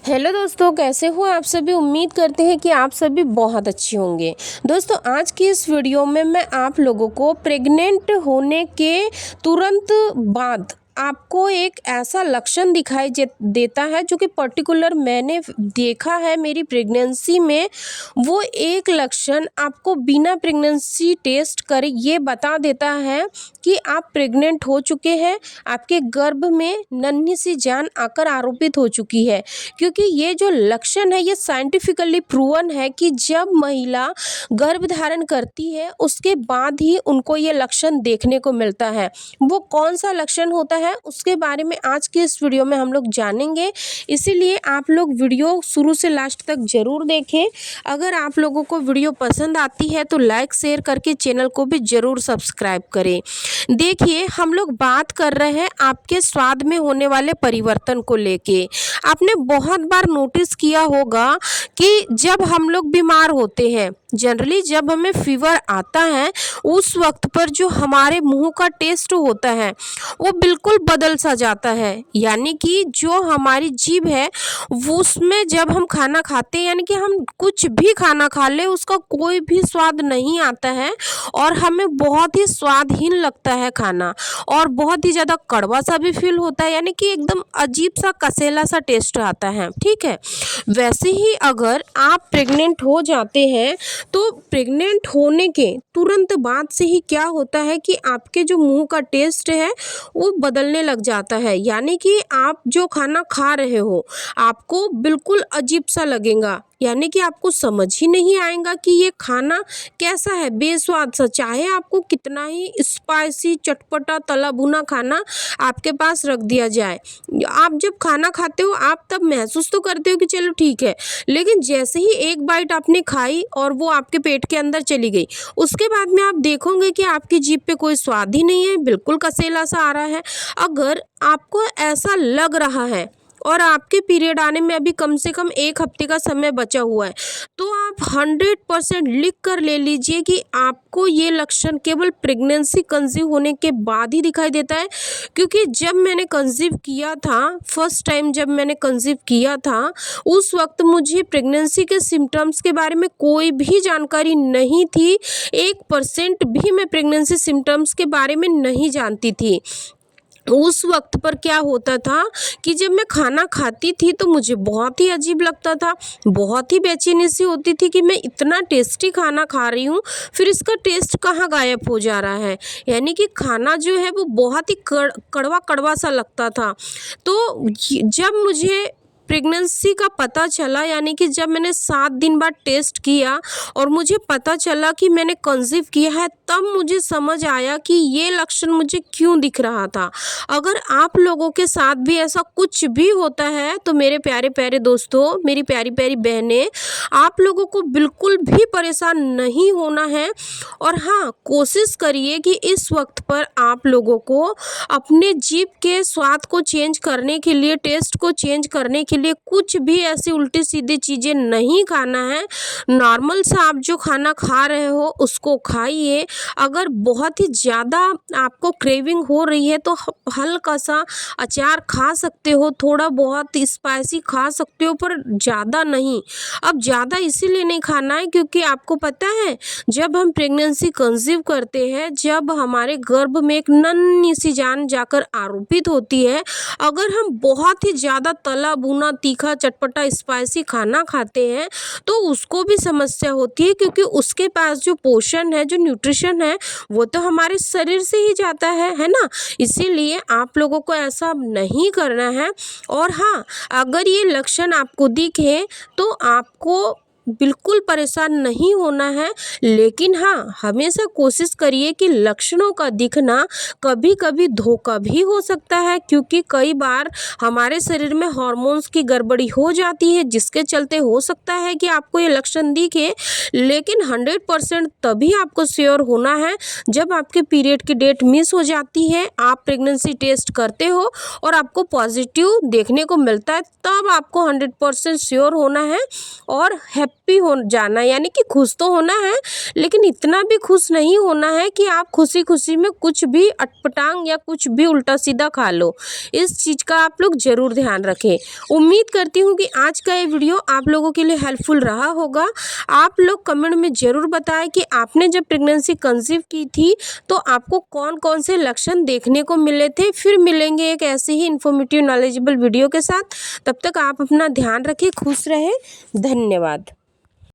Hello दोस्तों, कैसे हो आप सभी। उम्मीद करते हैं कि आप सभी बहुत अच्छे होंगे। दोस्तों, आज की इस वीडियो में मैं आप लोगों को प्रेग्नेंट होने के तुरंत बाद आपको एक ऐसा लक्षण दिखाई देता है जो कि पर्टिकुलर मैंने देखा है मेरी प्रेगनेंसी में। वो एक लक्षण आपको बिना प्रेगनेंसी टेस्ट करे ये बता देता है कि आप प्रेग्नेंट हो चुके हैं, आपके गर्भ में नन्ही सी जान आकर आरोपित हो चुकी है। क्योंकि ये जो लक्षण है ये साइंटिफिकली प्रूवन है कि जब महिला गर्भ धारण करती है उसके बाद ही उनको ये लक्षण देखने को मिलता है। वो कौन सा लक्षण होता है उसके बारे में आज के इस वीडियो में हम लोग जानेंगे, इसीलिए आप लोग वीडियो शुरू से लास्ट तक जरूर देखें। अगर आप लोगों को वीडियो पसंद आती है तो लाइक शेयर करके चैनल को भी जरूर सब्सक्राइब करें। देखिए, हम लोग बात कर रहे हैं आपके स्वाद में होने वाले परिवर्तन को लेके। आपने बहुत बार नोटिस किया होगा कि जब हम लोग बीमार होते हैं, जनरली जब हमें फीवर आता है उस वक्त पर जो हमारे मुंह का टेस्ट होता है वो बिल्कुल बदल सा जाता है। यानी कि जो हमारी जीभ है वो उसमें जब हम खाना खाते हैं, यानी कि हम कुछ भी खाना खा ले उसका कोई भी स्वाद नहीं आता है और हमें बहुत ही स्वादहीन लगता है खाना, और बहुत ही ज़्यादा कड़वा सा भी फील होता है, यानी कि एकदम अजीब सा कसेला सा टेस्ट आता है। ठीक है, वैसे ही अगर आप प्रेग्नेंट हो जाते हैं तो प्रेग्नेंट होने के तुरंत बाद से ही क्या होता है कि आपके जो मुंह का टेस्ट है वो बदलने लग जाता है। यानी कि आप जो खाना खा रहे हो आपको बिल्कुल अजीब सा लगेगा, यानी कि आपको समझ ही नहीं आएगा कि ये खाना कैसा है, बेस्वाद सा। चाहे आपको कितना ही स्पाइसी चटपटा तला भुना खाना आपके पास रख दिया जाए, आप जब खाना खाते हो आप तब महसूस तो करते हो कि चलो ठीक है, लेकिन जैसे ही एक बाइट आपने खाई और वो आपके पेट के अंदर चली गई, उसके बाद में आप देखोगे कि आपकी जीभ पे कोई स्वाद ही नहीं है, बिल्कुल कसेला सा आ रहा है। अगर आपको ऐसा लग रहा है और आपके पीरियड आने में अभी कम से कम 1 हफ्ते का समय बचा हुआ है, तो आप 100% लिख कर ले लीजिए कि आपको ये लक्षण केवल प्रेगनेंसी कंसीव होने के बाद ही दिखाई देता है। क्योंकि जब मैंने कंसीव किया था, फर्स्ट टाइम जब मैंने कंसीव किया था, उस वक्त मुझे प्रेगनेंसी के सिम्टम्स के बारे में कोई भी जानकारी नहीं थी। 1% भी मैं प्रेगनेंसी सिम्टम्स के बारे में नहीं जानती थी। उस वक्त पर क्या होता था कि जब मैं खाना खाती थी तो मुझे बहुत ही अजीब लगता था, बहुत ही बेचैनी सी होती थी कि मैं इतना टेस्टी खाना खा रही हूँ, फिर इसका टेस्ट कहाँ गायब हो जा रहा है। यानी कि खाना जो है वो बहुत ही कड़वा कड़वा सा लगता था। तो जब मुझे प्रेगनेंसी का पता चला, यानी कि जब मैंने 7 दिन बाद टेस्ट किया और मुझे पता चला कि मैंने कंसीव किया है, तब मुझे समझ आया कि ये लक्षण मुझे क्यों दिख रहा था। अगर आप लोगों के साथ भी ऐसा कुछ भी होता है तो मेरे प्यारे प्यारे दोस्तों, मेरी प्यारी प्यारी बहनें, आप लोगों को बिल्कुल भी परेशान नहीं होना है। और हाँ, कोशिश करिए कि इस वक्त पर आप लोगों को अपने जीभ के स्वाद को चेंज करने के लिए, टेस्ट को चेंज करने के लिए कुछ भी ऐसी उल्टी सीधी चीज़ें नहीं खाना है। नॉर्मल सा आप जो खाना खा रहे हो उसको खाइए। अगर बहुत ही ज़्यादा आपको क्रेविंग हो रही है तो हल्का सा अचार खा सकते हो, थोड़ा बहुत स्पाइसी खा सकते हो, पर ज़्यादा नहीं। अब ज़्यादा इसीलिए नहीं खाना है क्योंकि आपको पता है जब हम प्रेगनेंसी कंसीव करते हैं, जब हमारे गर्भ में एक नन्ही सी जान जाकर आरोपित होती है, अगर हम बहुत ही ज़्यादा तला भुना तीखा चटपटा स्पाइसी खाना खाते हैं तो उसको भी समस्या होती है, क्योंकि उसके पास जो पोषण है, जो न्यूट्रिशन है, वो तो हमारे शरीर से ही जाता है ना। इसीलिए आप लोगों को ऐसा नहीं करना है। और हाँ, अगर ये लक्षण आपको दिखे तो आपको बिल्कुल परेशान नहीं होना है, लेकिन हाँ, हमेशा कोशिश करिए कि लक्षणों का दिखना कभी कभी धोखा भी हो सकता है, क्योंकि कई बार हमारे शरीर में हार्मोन्स की गड़बड़ी हो जाती है, जिसके चलते हो सकता है कि आपको ये लक्षण दिखे। लेकिन 100% तभी आपको श्योर होना है जब आपके पीरियड की डेट मिस हो जाती है, आप प्रेगनेंसी टेस्ट करते हो और आपको पॉजिटिव देखने को मिलता है, तब आपको 100% श्योर होना है और हैप्पी हो जाना, यानी कि खुश तो होना है लेकिन इतना भी खुश नहीं होना है कि आप खुशी खुशी में कुछ भी अटपटांग या कुछ भी उल्टा सीधा खा लो। इस चीज़ का आप लोग ज़रूर ध्यान रखें। उम्मीद करती हूँ कि आज का ये वीडियो आप लोगों के लिए हेल्पफुल रहा होगा। आप लोग कमेंट में ज़रूर बताएं कि आपने जब प्रेगनेंसी कंसीव की थी तो आपको कौन कौन से लक्षण देखने को मिले थे। फिर मिलेंगे एक ऐसे ही इन्फॉर्मेटिव नॉलेजेबल वीडियो के साथ। तब तक आप अपना ध्यान रखें, खुश रहें। धन्यवाद।